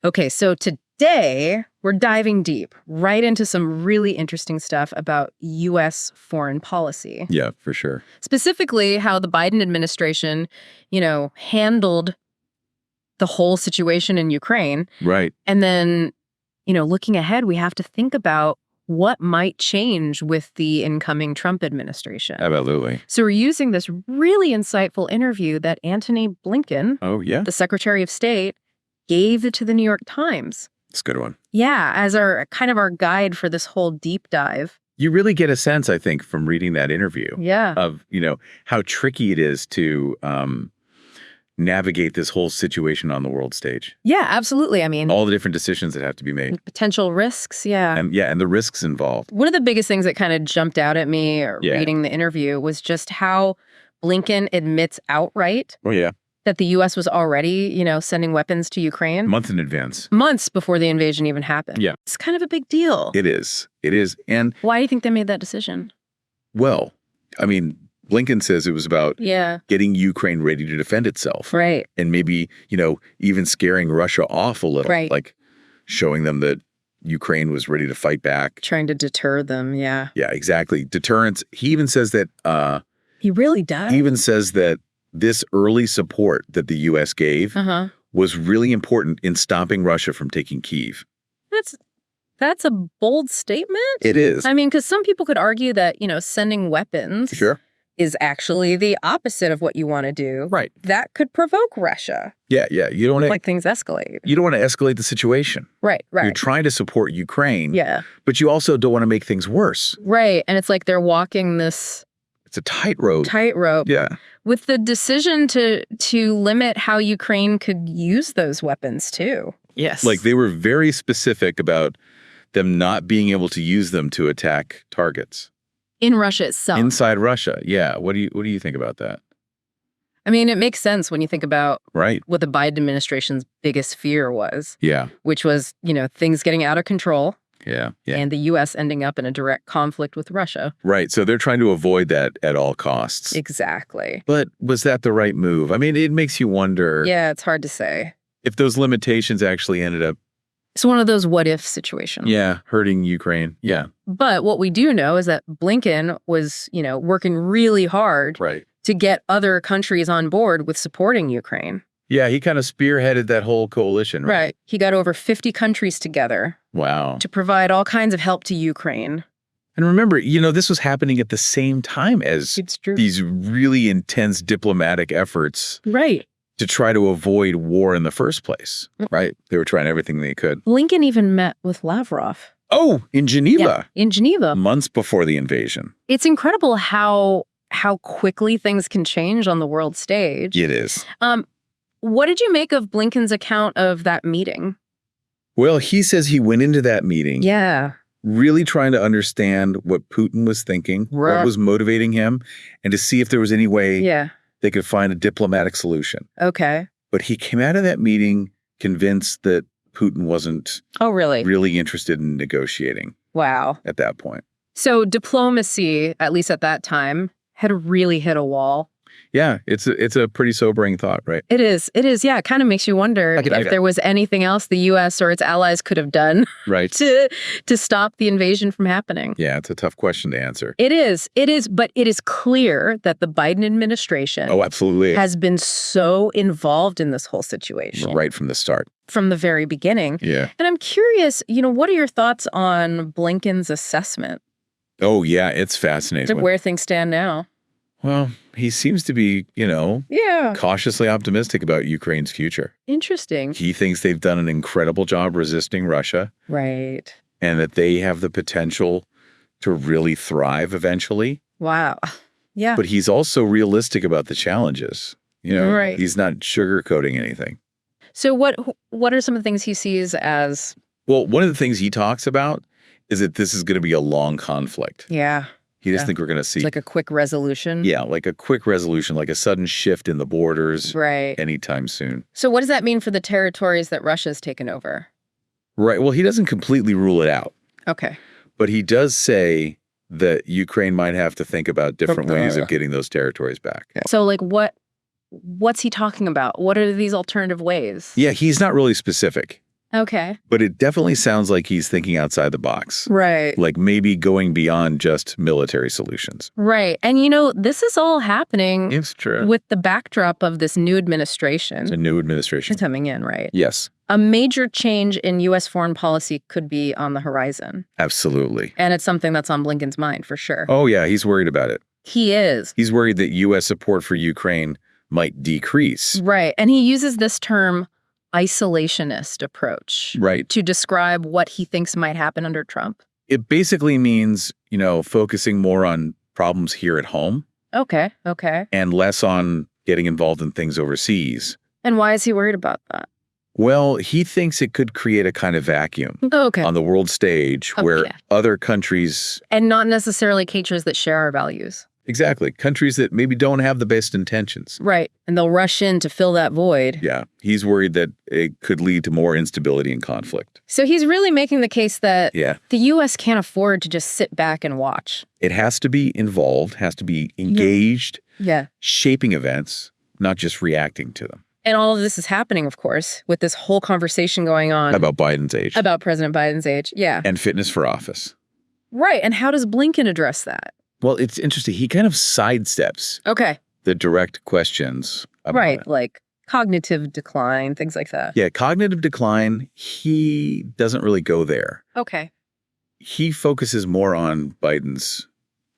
Okay, so today we're diving deep right into some really interesting stuff about U.S. foreign policy. Yeah, for sure. Specifically, how the Biden administration, handled the whole situation in Ukraine. Right. And then, looking ahead, we have to think about what might change with the incoming Trump administration. Absolutely. So we're using this really insightful interview that Antony Blinken, the Secretary of State, gave to the New York Times. It's a good one. Yeah, as our guide for this whole deep dive. You really get a sense, I think, from reading that interview of, how tricky it is to navigate this whole situation on the world stage. Yeah, absolutely. I mean, all the different decisions that have to be made. Potential risks, yeah. And the risks involved. One of the biggest things that kind of jumped out at me reading the interview was just how Blinken admits outright that the U.S. was already, sending weapons to Ukraine. Months in advance. Months before the invasion even happened. Yeah. It's kind of a big deal. It is. It is. And why do you think they made that decision? Well, I mean, Blinken says it was about getting Ukraine ready to defend itself. Right. And maybe, even scaring Russia off a little. Right. Like showing them that Ukraine was ready to fight back. Trying to deter them, yeah. Yeah, exactly. Deterrence. He even says that... he really does. He even says that this early support that the U.S. gave was really important in stopping Russia from taking Kyiv. That's a bold statement. It is. I mean, because some people could argue that, sending weapons is actually the opposite of what you want to do. Right. That could provoke Russia. Yeah. You don't want to... Like things escalate. You don't want to escalate the situation. Right. You're trying to support Ukraine. Yeah. But you also don't want to make things worse. Right. And it's like they're walking this... It's a tightrope. Yeah. With the decision to limit how Ukraine could use those weapons too. Yes. Like they were very specific about them not being able to use them to attack targets. In Russia itself. Inside Russia. Yeah. What do you think about that? I mean, it makes sense when you think about what the Biden administration's biggest fear was. Yeah. Which was, things getting out of control. Yeah. And the U.S. ending up in a direct conflict with Russia. Right. So they're trying to avoid that at all costs. Exactly. But was that the right move? I mean, it makes you wonder. Yeah, it's hard to say. If those limitations actually ended up. It's one of those what-if situations. Yeah, hurting Ukraine. Yeah. But what we do know is that Blinken was, working really hard to get other countries on board with supporting Ukraine. Yeah, he kind of spearheaded that whole coalition, right? He got over 50 countries together. Wow. To provide all kinds of help to Ukraine. And remember, this was happening at the same time as these really intense diplomatic efforts. Right. To try to avoid war in the first place, right? They were trying everything they could. Blinken even met with Lavrov. Oh, in Geneva. Yeah, in Geneva. Months before the invasion. It's incredible how quickly things can change on the world stage. It is. What did you make of Blinken's account of that meeting? Well, he says he went into that meeting. Yeah. Really trying to understand what Putin was thinking, what was motivating him, and to see if there was any way they could find a diplomatic solution. Okay. But he came out of that meeting convinced that Putin wasn't really interested in negotiating. Wow. At that point. So diplomacy, at least at that time, had really hit a wall. Yeah, it's a pretty sobering thought, right? It is. Yeah, it kind of makes you wonder if there was anything else the U.S. or its allies could have done to stop the invasion from happening. Yeah, it's a tough question to answer. It is. But it is clear that the Biden administration has been so involved in this whole situation. Right from the start. From the very beginning. Yeah. And I'm curious, what are your thoughts on Blinken's assessment? Oh, yeah, it's fascinating. Where things stand now. Well, he seems to be, cautiously optimistic about Ukraine's future. Interesting. He thinks they've done an incredible job resisting Russia. Right. And that they have the potential to really thrive eventually. Wow. Yeah. But he's also realistic about the challenges. He's not sugarcoating anything. So what are some of the things he sees as? Well, one of the things he talks about is that this is going to be a long conflict. Yeah. He doesn't think we're going to see... It's like a quick resolution? Yeah, like a quick resolution, like a sudden shift in the borders anytime soon. So what does that mean for the territories that Russia's taken over? Right. Well, he doesn't completely rule it out. Okay. But he does say that Ukraine might have to think about different ways of getting those territories back. Yeah. So like what's he talking about? What are these alternative ways? Yeah, he's not really specific. Okay. But it definitely sounds like he's thinking outside the box. Right. Like maybe going beyond just military solutions. Right. And, this is all happening It's true. with the backdrop of this new administration. It's a new administration. Coming in, right? Yes. A major change in U.S. foreign policy could be on the horizon. Absolutely. And it's something that's on Blinken's mind, for sure. Oh, yeah. He's worried about it. He is. He's worried that U.S. support for Ukraine might decrease. Right. And he uses this term isolationist approach to describe what he thinks might happen under Trump. It basically means, focusing more on problems here at home. Okay. And less on getting involved in things overseas. And why is he worried about that? Well, he thinks it could create a kind of vacuum on the world stage where other countries... And not necessarily countries that share our values. Exactly. Countries that maybe don't have the best intentions. Right. And they'll rush in to fill that void. Yeah. He's worried that it could lead to more instability and conflict. So he's really making the case that the U.S. can't afford to just sit back and watch. It has to be involved, has to be engaged, shaping events, not just reacting to them. And all of this is happening, of course, with this whole conversation going on. About Biden's age. About President Biden's age, And fitness for office. Right. And how does Blinken address that? Well, it's interesting. He kind of sidesteps the direct questions about it. Like cognitive decline, things like that. Yeah, cognitive decline, he doesn't really go there. Okay. He focuses more on Biden's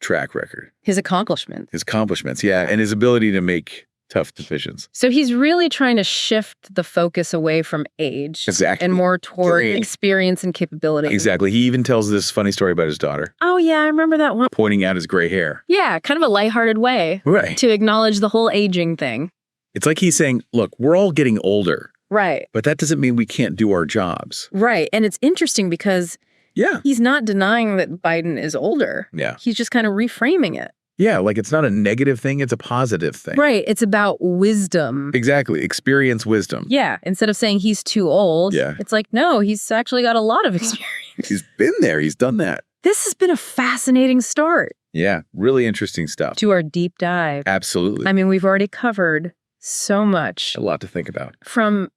track record. His accomplishments. And his ability to make tough decisions. So he's really trying to shift the focus away from age. And more toward experience and capability. Exactly. He even tells this funny story about his daughter. Oh, yeah, I remember that one. Pointing out his gray hair. Yeah, kind of a lighthearted way. Right. To acknowledge the whole aging thing. It's like he's saying, look, we're all getting older. Right. But that doesn't mean we can't do our jobs. Right. And it's interesting because he's not denying that Biden is older. Yeah. He's just kind of reframing it. Yeah, like it's not a negative thing, it's a positive thing. Right, it's about wisdom. Exactly, experience wisdom. Yeah, instead of saying he's too old, it's like, no, he's actually got a lot of experience. He's been there, he's done that. This has been a fascinating start. Yeah, really interesting stuff. To our deep dive. Absolutely. I mean, we've already covered so much. A lot to think about. From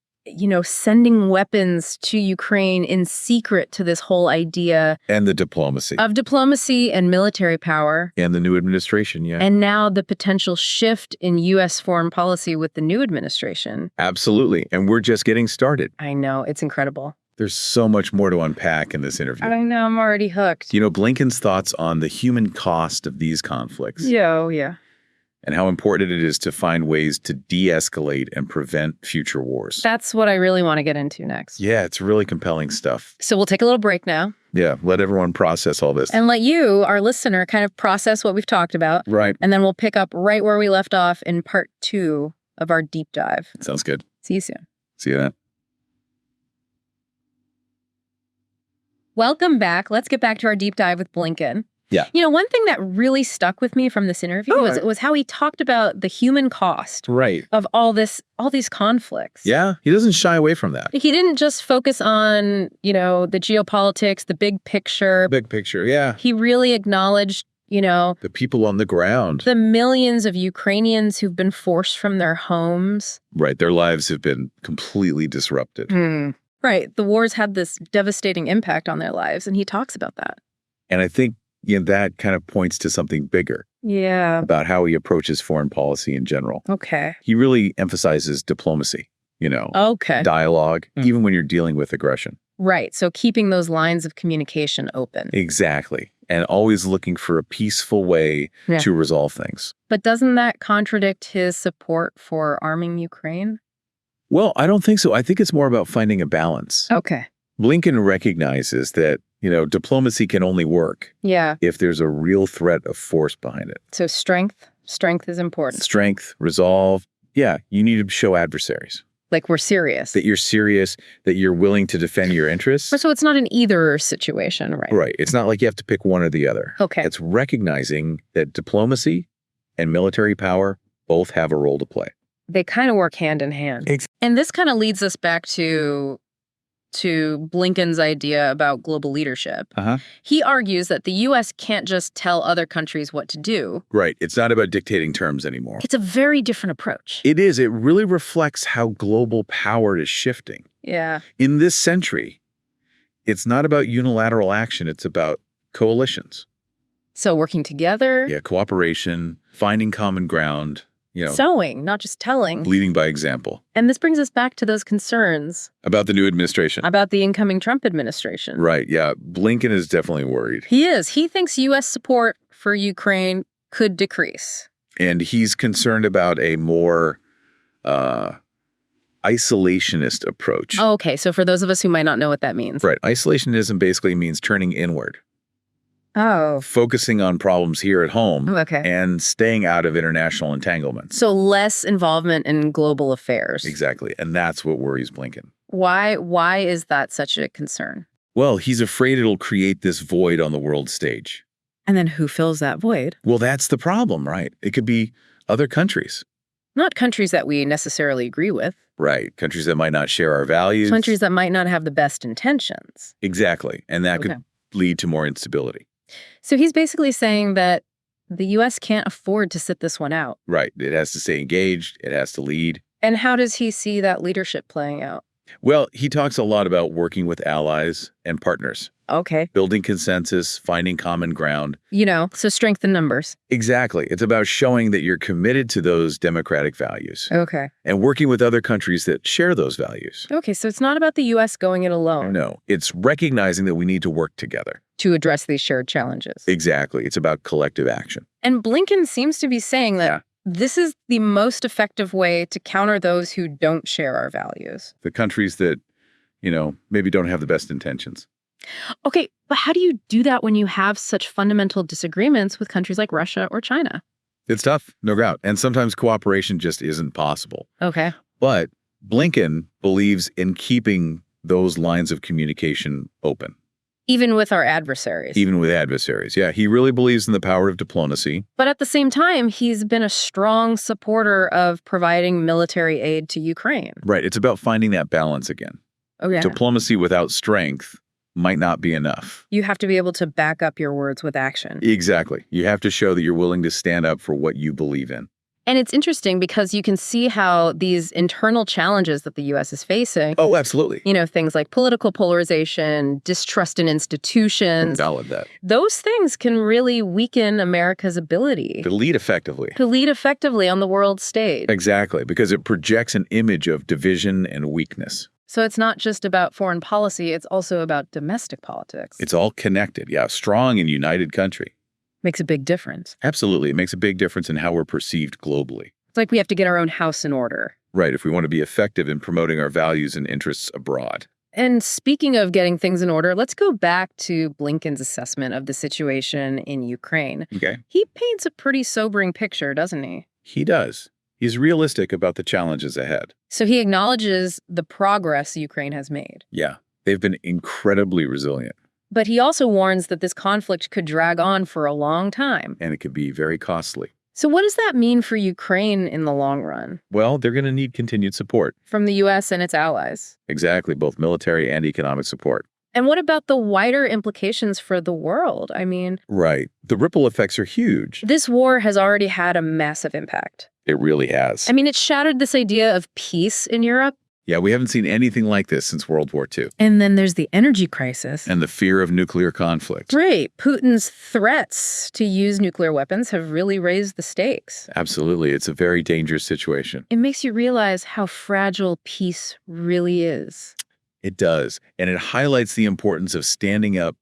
sending weapons to Ukraine in secret to this whole idea. And the diplomacy. Of diplomacy and military power. And the new administration, And now the potential shift in U.S. foreign policy with the new administration. Absolutely. And we're just getting started. I know. It's incredible. There's so much more to unpack in this interview. I know. I'm already hooked. Blinken's thoughts on the human cost of these conflicts. Yeah. And how important it is to find ways to de-escalate and prevent future wars. That's what I really want to get into next. Yeah, it's really compelling stuff. So we'll take a little break now. Yeah, let everyone process all this. And let you, our listener, kind of process what we've talked about. Right. And then we'll pick up right where we left off in part 2 of our deep dive. Sounds good. See you soon. See you then. Welcome back. Let's get back to our deep dive with Blinken. Yeah. One thing that really stuck with me from this interview was how he talked about the human cost of all these conflicts. Yeah, he doesn't shy away from that. He didn't just focus on, the geopolitics, the big picture. Big picture, yeah. He really acknowledged, the people on the ground. The millions of Ukrainians who've been forced from their homes. Right, their lives have been completely disrupted. Right, the wars had this devastating impact on their lives, and he talks about that. And I think that kind of points to something bigger. Yeah. About how he approaches foreign policy in general. Okay. He really emphasizes diplomacy, dialogue, even when you're dealing with aggression. Right. So keeping those lines of communication open. Exactly. And always looking for a peaceful way to resolve things. But doesn't that contradict his support for arming Ukraine? Well, I don't think so. I think it's more about finding a balance. Okay. Blinken recognizes that diplomacy can only work if there's a real threat of force behind it. So strength is important. Strength, resolve. Yeah, you need to show adversaries. Like we're serious. That you're serious, that you're willing to defend your interests. So it's not an either situation, right? Right. It's not like you have to pick one or the other. Okay. It's recognizing that diplomacy and military power both have a role to play. They kind of work hand in hand. And this kind of leads us back to to Blinken's idea about global leadership. He argues that the U.S. can't just tell other countries what to do. Right. It's not about dictating terms anymore. It's a very different approach. It is. It really reflects how global power is shifting. Yeah. In this century, it's not about unilateral action. It's about coalitions. So working together. Yeah, cooperation, finding common ground. Sowing, not just telling. Leading by example. And this brings us back to those concerns. About the new administration. About the incoming Trump administration. Right, yeah. Blinken is definitely worried. He is. He thinks U.S. support for Ukraine could decrease. And he's concerned about a more isolationist approach. Oh, okay, so for those of us who might not know what that means. Right, isolationism basically means turning inward. Oh. Focusing on problems here at home. Okay. And staying out of international entanglements. So less involvement in global affairs. Exactly. And that's what worries Blinken. Why is that such a concern? Well, he's afraid it'll create this void on the world stage. And then who fills that void? Well, that's the problem, right? It could be other countries. Not countries that we necessarily agree with. Right. Countries that might not share our values. Countries that might not have the best intentions. Exactly. And that could lead to more instability. So he's basically saying that the U.S. can't afford to sit this one out. Right. It has to stay engaged. It has to lead. And how does he see that leadership playing out? Well, he talks a lot about working with allies and partners. Okay. Building consensus, finding common ground. So strength in numbers. Exactly. It's about showing that you're committed to those democratic values. Okay. And working with other countries that share those values. Okay, so it's not about the U.S. going it alone. No, it's recognizing that we need to work together. To address these shared challenges. Exactly. It's about collective action. And Blinken seems to be saying that this is the most effective way to counter those who don't share our values. The countries that, maybe don't have the best intentions. Okay, but how do you do that when you have such fundamental disagreements with countries like Russia or China? It's tough, no doubt. And sometimes cooperation just isn't possible. Okay. But Blinken believes in keeping those lines of communication open. Even with our adversaries. Even with adversaries, yeah. He really believes in the power of diplomacy. But at the same time, he's been a strong supporter of providing military aid to Ukraine. Right. It's about finding that balance again. Oh, yeah. Diplomacy without strength might not be enough. You have to be able to back up your words with action. Exactly. You have to show that you're willing to stand up for what you believe in. And it's interesting because you can see how these internal challenges that the U.S. is facing. Oh, absolutely. Things like political polarization, distrust in institutions. Valid that. Those things can really weaken America's ability. To lead effectively. To lead effectively on the world stage. Exactly, because it projects an image of division and weakness. So it's not just about foreign policy, it's also about domestic politics. It's all connected, yeah. Strong and united country. Makes a big difference. Absolutely. It makes a big difference in how we're perceived globally. It's like we have to get our own house in order. Right, if we want to be effective in promoting our values and interests abroad. And speaking of getting things in order, let's go back to Blinken's assessment of the situation in Ukraine. Okay. He paints a pretty sobering picture, doesn't he? He does. He's realistic about the challenges ahead. So he acknowledges the progress Ukraine has made. Yeah, they've been incredibly resilient. But he also warns that this conflict could drag on for a long time. And it could be very costly. So what does that mean for Ukraine in the long run? Well, they're going to need continued support. From the U.S. and its allies. Exactly, both military and economic support. And what about the wider implications for the world? Right. The ripple effects are huge. This war has already had a massive impact. It really has. It's shattered this idea of peace in Europe. Yeah, we haven't seen anything like this since World War II. And then there's the energy crisis. And the fear of nuclear conflict. Right. Putin's threats to use nuclear weapons have really raised the stakes. Absolutely. It's a very dangerous situation. It makes you realize how fragile peace really is. It does. And it highlights the importance of standing up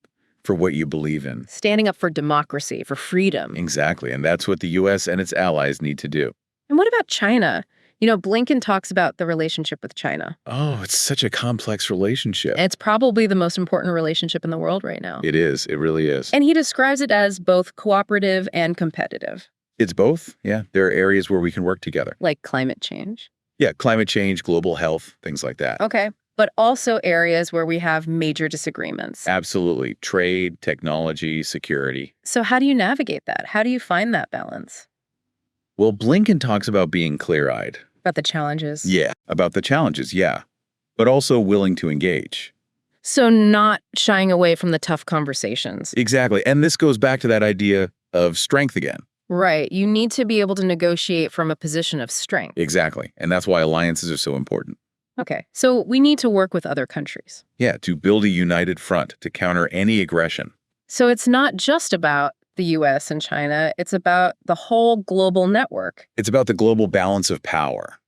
for what you believe in. Standing up for democracy, for freedom. Exactly. And that's what the U.S. and its allies need to do. And what about China? Blinken talks about the relationship with China. Oh, it's such a complex relationship. It's probably the most important relationship in the world right now. It is. It really is. And he describes it as both cooperative and competitive. It's both. Yeah. There are areas where we can work together. Like climate change. Yeah. Climate change, global health, things like that. Okay. But also areas where we have major disagreements. Absolutely. Trade, technology, security. So how do you navigate that? How do you find that balance? Well, Blinken talks about being clear-eyed. About the challenges. Yeah, about the challenges, yeah. But also willing to engage. So not shying away from the tough conversations. Exactly. And this goes back to that idea of strength again. Right. You need to be able to negotiate from a position of strength. Exactly. And that's why alliances are so important. Okay. So we need to work with other countries. Yeah, to build a united front to counter any aggression. So it's not just about the U.S. and China. It's about the whole global network. It's about the global balance of power.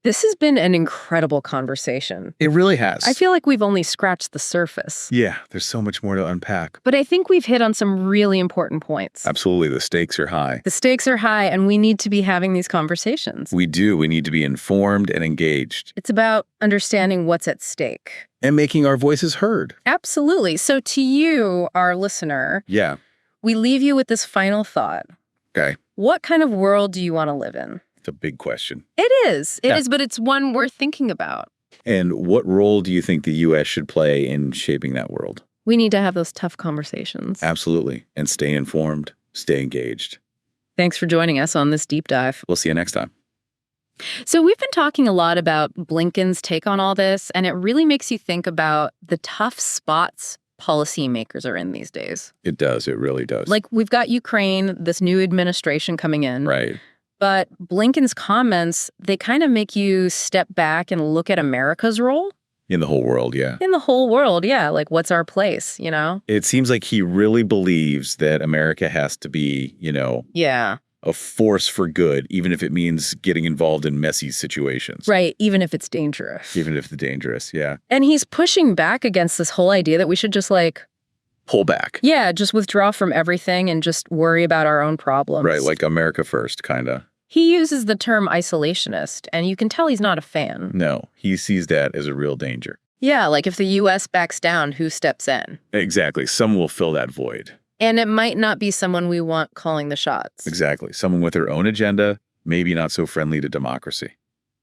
This has been an incredible conversation. It really has. I feel like we've only scratched the surface. Yeah, there's so much more to unpack. But I think we've hit on some really important points. Absolutely. The stakes are high. The stakes are high, and we need to be having these conversations. We do. We need to be informed and engaged. It's about understanding what's at stake. And making our voices heard. Absolutely. So to you, our listener, yeah, we leave you with this final thought. Okay. What kind of world do you want to live in? It's a big question. It is. It is, but it's one worth thinking about. And what role do you think the U.S. should play in shaping that world? We need to have those tough conversations. Absolutely. And stay informed, stay engaged. Thanks for joining us on this deep dive. We'll see you next time. So we've been talking a lot about Blinken's take on all this, and it really makes you think about the tough spots policymakers are in these days. It does. It really does. Like, we've got Ukraine, this new administration coming in. Right. But Blinken's comments, they kind of make you step back and look at America's role. In the whole world, yeah. In the whole world, yeah. Like, what's our place, you know? It seems like he really believes that America has to be, yeah, a force for good, even if it means getting involved in messy situations. Right, even if it's dangerous. Even if it's dangerous, yeah. And he's pushing back against this whole idea that we should just, pull back. Yeah, just withdraw from everything and just worry about our own problems. Right, like America first, kind of. He uses the term isolationist, and you can tell he's not a fan. No, he sees that as a real danger. Yeah, like if the U.S. backs down, who steps in? Exactly. Someone will fill that void. And it might not be someone we want calling the shots. Exactly. Someone with their own agenda, maybe not so friendly to democracy.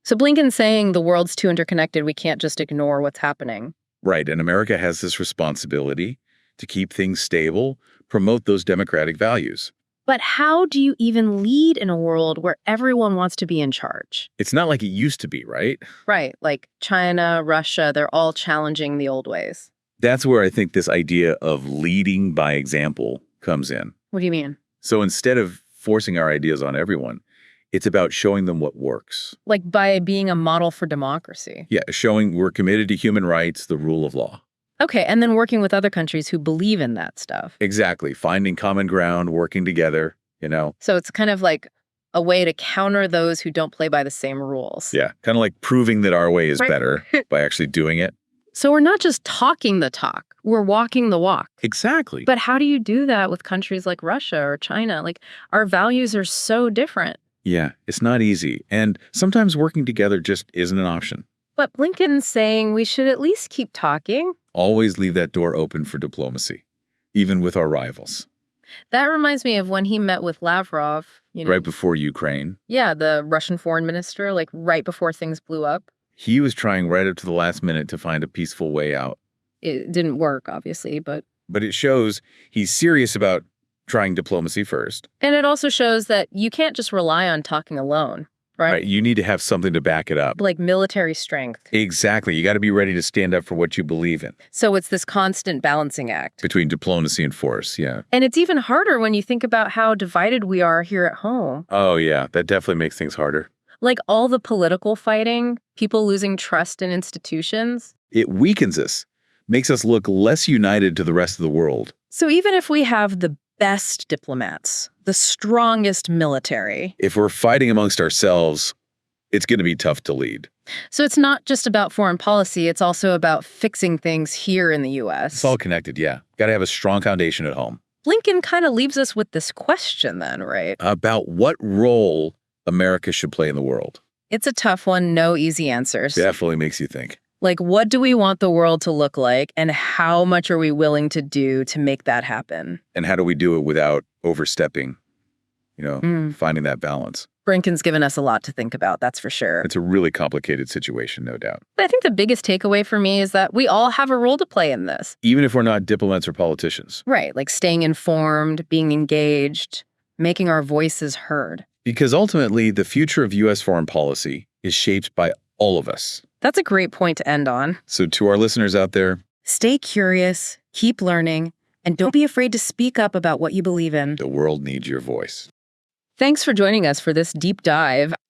So Blinken's saying the world's too interconnected, we can't just ignore what's happening. Right, and America has this responsibility to keep things stable, promote those democratic values. But how do you even lead in a world where everyone wants to be in charge? It's not like it used to be, right? Right. Like China, Russia, they're all challenging the old ways. That's where I think this idea of leading by example comes in. What do you mean? So instead of forcing our ideas on everyone, it's about showing them what works. Like by being a model for democracy. Yeah, showing we're committed to human rights, the rule of law. Okay, and then working with other countries who believe in that stuff. Exactly. Finding common ground, working together, So it's kind of like a way to counter those who don't play by the same rules. Yeah, kind of like proving that our way is better by actually doing it. So we're not just talking the talk, we're walking the walk. Exactly. But how do you do that with countries like Russia or China? Like, our values are so different. Yeah, it's not easy. And sometimes working together just isn't an option. But Blinken's saying we should at least keep talking. Always leave that door open for diplomacy, even with our rivals. That reminds me of when he met with Lavrov. Right before Ukraine. Yeah, the Russian foreign minister, like right before things blew up. He was trying right up to the last minute to find a peaceful way out. It didn't work, obviously, but it shows he's serious about trying diplomacy first. And it also shows that you can't just rely on talking alone. Right. You need to have something to back it up. Like military strength. Exactly. You got to be ready to stand up for what you believe in. So it's this constant balancing act. Between diplomacy and force, yeah. And it's even harder when you think about how divided we are here at home. Oh, yeah. That definitely makes things harder. Like all the political fighting, people losing trust in institutions. It weakens us, makes us look less united to the rest of the world. So even if we have the best diplomats, the strongest military. If we're fighting amongst ourselves, it's going to be tough to lead. So it's not just about foreign policy, it's also about fixing things here in the U.S. It's all connected, yeah. Got to have a strong foundation at home. Blinken kind of leaves us with this question then, right? About what role America should play in the world. It's a tough one, no easy answers. Definitely makes you think. Like, what do we want the world to look like, and how much are we willing to do to make that happen? And how do we do it without overstepping, finding that balance? Blinken's given us a lot to think about, that's for sure. It's a really complicated situation, no doubt. But I think the biggest takeaway for me is that we all have a role to play in this. Even if we're not diplomats or politicians. Right, like staying informed, being engaged, making our voices heard. Because ultimately, the future of U.S. foreign policy is shaped by all of us. That's a great point to end on. So to our listeners out there, Stay curious, keep learning, and don't be afraid to speak up about what you believe in. The world needs your voice. Thanks for joining us for this deep dive.